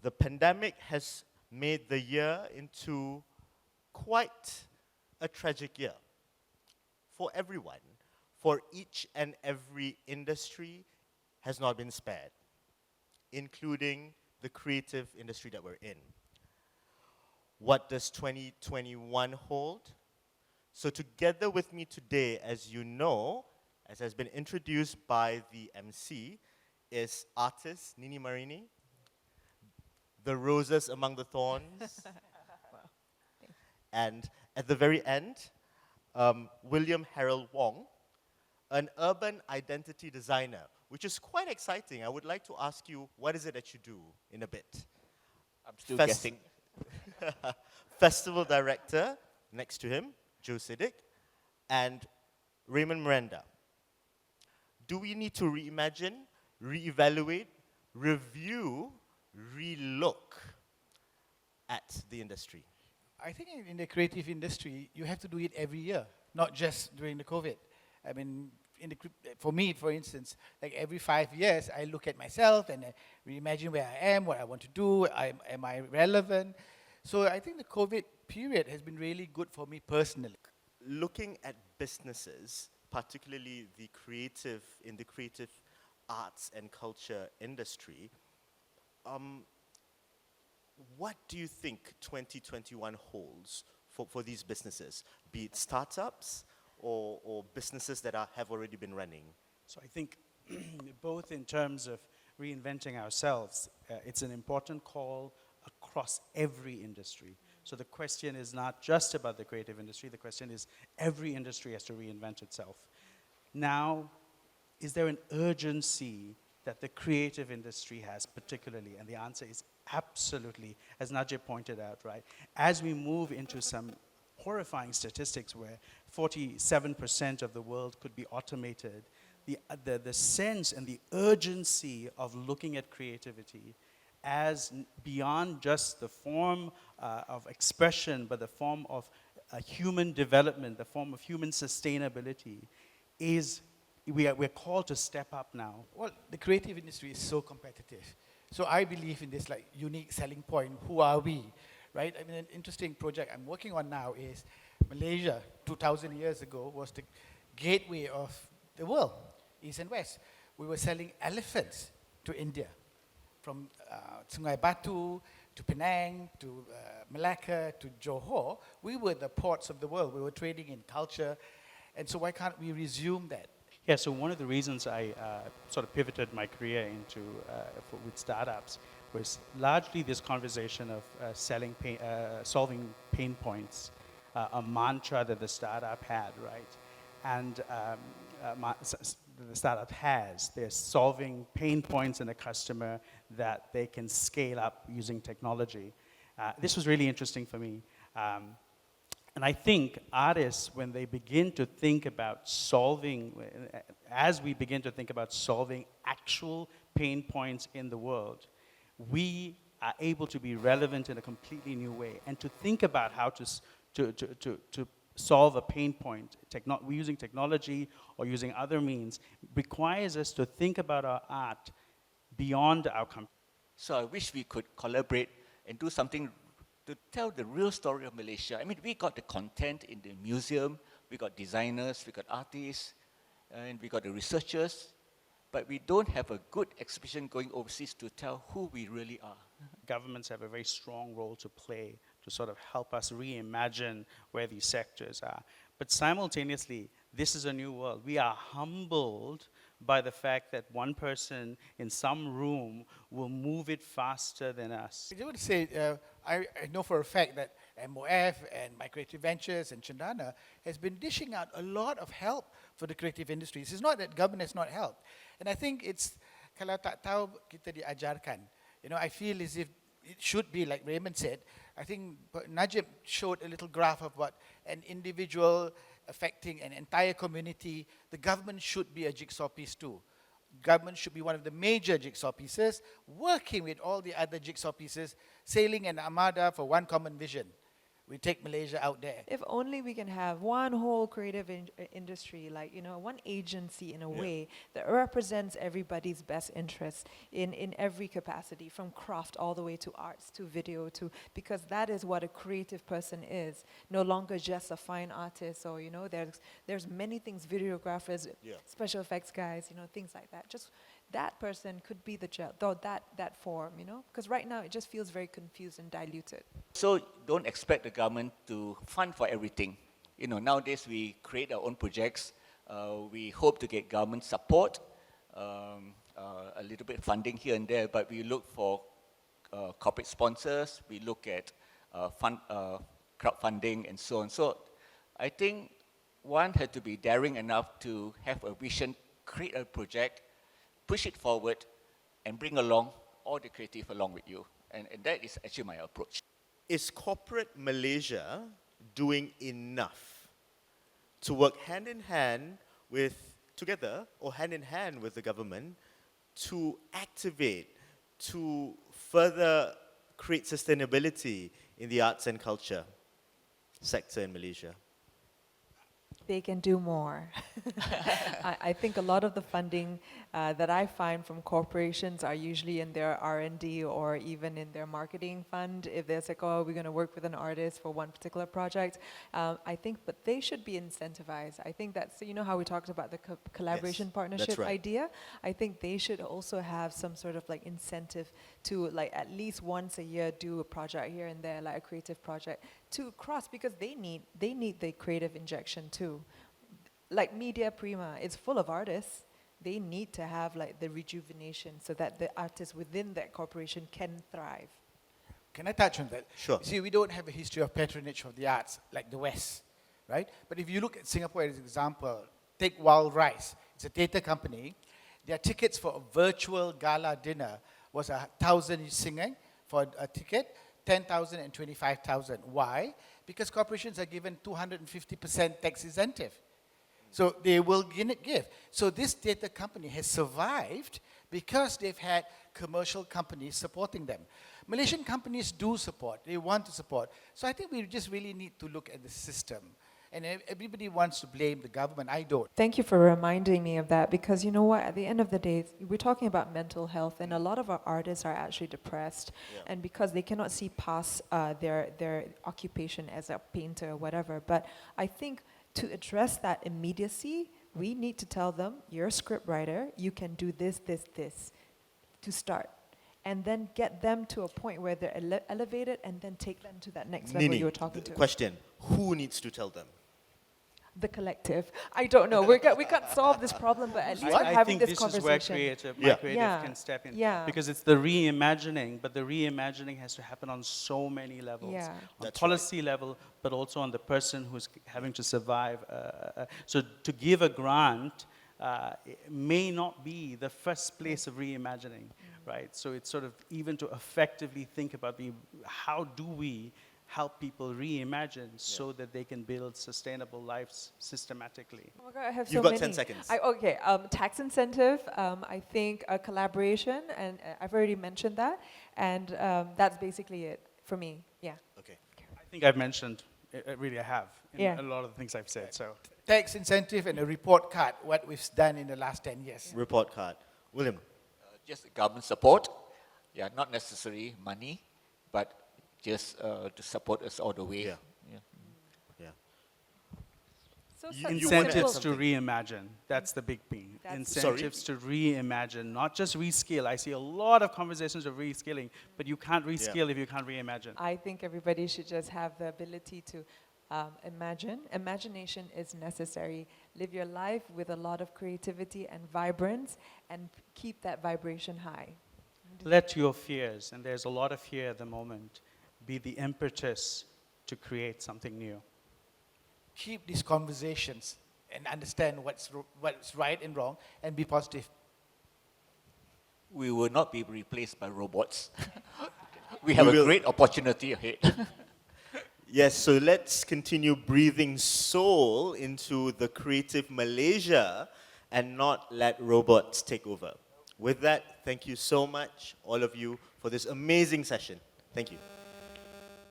the pandemic has made the year into quite a tragic year for everyone, for each and every industry has not been spared, including the creative industry that we're in. What does 2021 hold? So together with me today, as you know, as has been introduced by the MC, is artist Nini Marini, the roses among the thorns, and at the very end, William Harold Wong, an urban identity designer, which is quite exciting. I would like to ask you, what is it that you do in a bit? I'm still guessing. Festival director, next to him, Sidek, and Raymond Miranda. Do we need to reimagine, reevaluate, review, relook at the industry? I think in the creative industry, you have to do it every year, not just during the COVID. I mean, for me, for instance, like every 5 years, I look at myself and I reimagine where I am, what I want to do, am I relevant? So I think the COVID period has been really good for me personally. Looking at businesses, particularly in the creative arts and culture industry, what do you think 2021 holds for these businesses, be it startups or businesses that have already been running? So I think both in terms of reinventing ourselves, it's an important call across every industry. So the question is not just about the creative industry, the question is every industry has to reinvent itself. Now, is there an urgency that the creative industry has particularly? And the answer is absolutely, as Najib pointed out, right? As we move into some horrifying statistics where 47% of the world could be automated, the sense and the urgency of looking at creativity as beyond just the form of expression, but the form of human development, the form of human sustainability, we're called to step up now. Well, the creative industry is so competitive. So I believe in this like unique selling point, who are we, right? I mean, an interesting project I'm working on now is Malaysia, 2,000 years ago, was the gateway of the world, East and West. We were selling elephants to India, from Sungai Batu to Penang to Malacca to Johor. We were the ports of the world. We were trading in culture. And so why can't we resume that? Yeah, so one of the reasons I sort of pivoted my career into with startups was largely this conversation of solving pain points, a mantra that the startup had, right? And the startup has, they're solving pain points in a customer that they can scale up using technology. This was really interesting for me. And I think artists, when they begin to think about as we begin to think about solving actual pain points in the world, we are able to be relevant in a completely new way. And to think about how to solve a pain point, using technology or using other means, requires us to think about our art beyond our company. So I wish we could collaborate and do something to tell the real story of Malaysia. I mean, we got the content in the museum, we got designers, we got artists, and we got the researchers, but we don't have a good exhibition going overseas to tell who we really are. Governments have a very strong role to play to sort of help us reimagine where these sectors are. But simultaneously, this is a new world. We are humbled by the fact that one person in some room will move it faster than us. I would say, I know for a fact that MOF and My Creative Ventures and Chandana has been dishing out a lot of help for the creative industries. It's not that government has not helped. And I think it's, kalau tak tahu, kita diajarkan. You know, I feel as if it should be, like Raymond said, I think Najib showed a little graph of what an individual affecting an entire community. The government should be a jigsaw piece too. Government should be one of the major jigsaw pieces, working with all the other jigsaw pieces, sailing an armada for one common vision. We take Malaysia out there. If only we can have one whole creative industry, like, one agency in a Yeah. way that represents everybody's best interests in every capacity, from craft all the way to arts, to video, because that is what a creative person is. No longer just a fine artist, or, there's many things, videographers, Yeah. special effects guys, things like that. Just that person could be the gel, though that form, because right now it just feels very confused and diluted. So don't expect the government to fund for everything. Nowadays we create our own projects. We hope to get government support, a little bit funding here and there, but we look for corporate sponsors. We look at crowdfunding and so on. So I think one had to be daring enough to have a vision, create a project, push it forward, and bring along all the creative along with you. And that is actually my approach. Is corporate Malaysia doing enough to work hand in hand with the government to activate, to further create sustainability in the arts and culture sector in Malaysia? They can do more. I think a lot of the funding that I find from corporations are usually in their R&D or even in their marketing fund. If they're like, oh, we're going to work with an artist for one particular project, I think, but they should be incentivized. I think that's, how we talked about the collaboration Yes, partnership that's right. idea. I think they should also have some sort of incentive to at least once a year do a project here and there, like a creative project to cross, because they need the creative injection too. Like Media Prima, it's full of artists. They need to have the rejuvenation so that the artists within that corporation can thrive. Can I touch on that? Sure. See, we don't have a history of patronage of the arts like the West, right? But if you look at Singapore as an example, take Wild Rice. It's a theatre company. Their tickets for a virtual gala dinner was 1,000 singing for a ticket, 10,000 and 25,000. Why? Because corporations are given 250% tax incentive. So they will give. So this theatre company has survived because they've had commercial companies supporting them. Malaysian companies do support. They want to support. So I think we just really need to look at the system. And everybody wants to blame the government. I don't. Thank you for reminding me of that, because you know what, at the end of the day, we're talking about mental health, and a lot of our artists are actually depressed, and because they cannot see past their occupation as a painter or whatever. But I think to address that immediacy, we need to tell them, you're a script writer, you can do this, this, this, to start. And then get them to a point where they're elevated, and then take them to that next level Nini, you were talking to. question, who needs to tell them? The collective. I don't know. We can't solve this problem, but at least we're I having think this this is where conversation. creative Yeah. can step in. Yeah. Because it's the reimagining, but the reimagining has to happen on so many levels. Yeah. On That's policy level, but also on the person who's having to survive. So to give a grant it may not be the first place of reimagining, right? So it's sort of even to effectively think about how do we help people reimagine so that they can build sustainable lives systematically. Oh my God, I have You've so got many. 10 seconds. Tax incentive, I think a collaboration, and I've already mentioned that, and that's basically it for me, yeah. Okay. I think I've mentioned, really I have, in Yeah. a lot of the things I've said, so. Tax incentive and a report card, what we've done in the last 10 years. Report card. William. Just government support. Yeah, not necessarily money, but just to support us all the way. Yeah. Yeah. Yeah. So You- such you wanna add simple- Incentives to something? reimagine, that's the big thing. That's- Incentives to reimagine, not just reskill. I see a lot of conversations of reskilling, but you can't reskill if you can't reimagine. I think everybody should just have the ability to imagine. Imagination is necessary. Live your life with a lot of creativity and vibrance, and keep that vibration high. Let your fears, and there's a lot of fear at the moment, be the impetus to create something new. Keep these conversations and understand what's right and wrong, and be positive. We will not be replaced by robots. We have We a will. great opportunity ahead. Yes, so let's continue breathing soul into the creative Malaysia and not let robots take over. With that, thank you so much, all of you, for this amazing session. Thank you.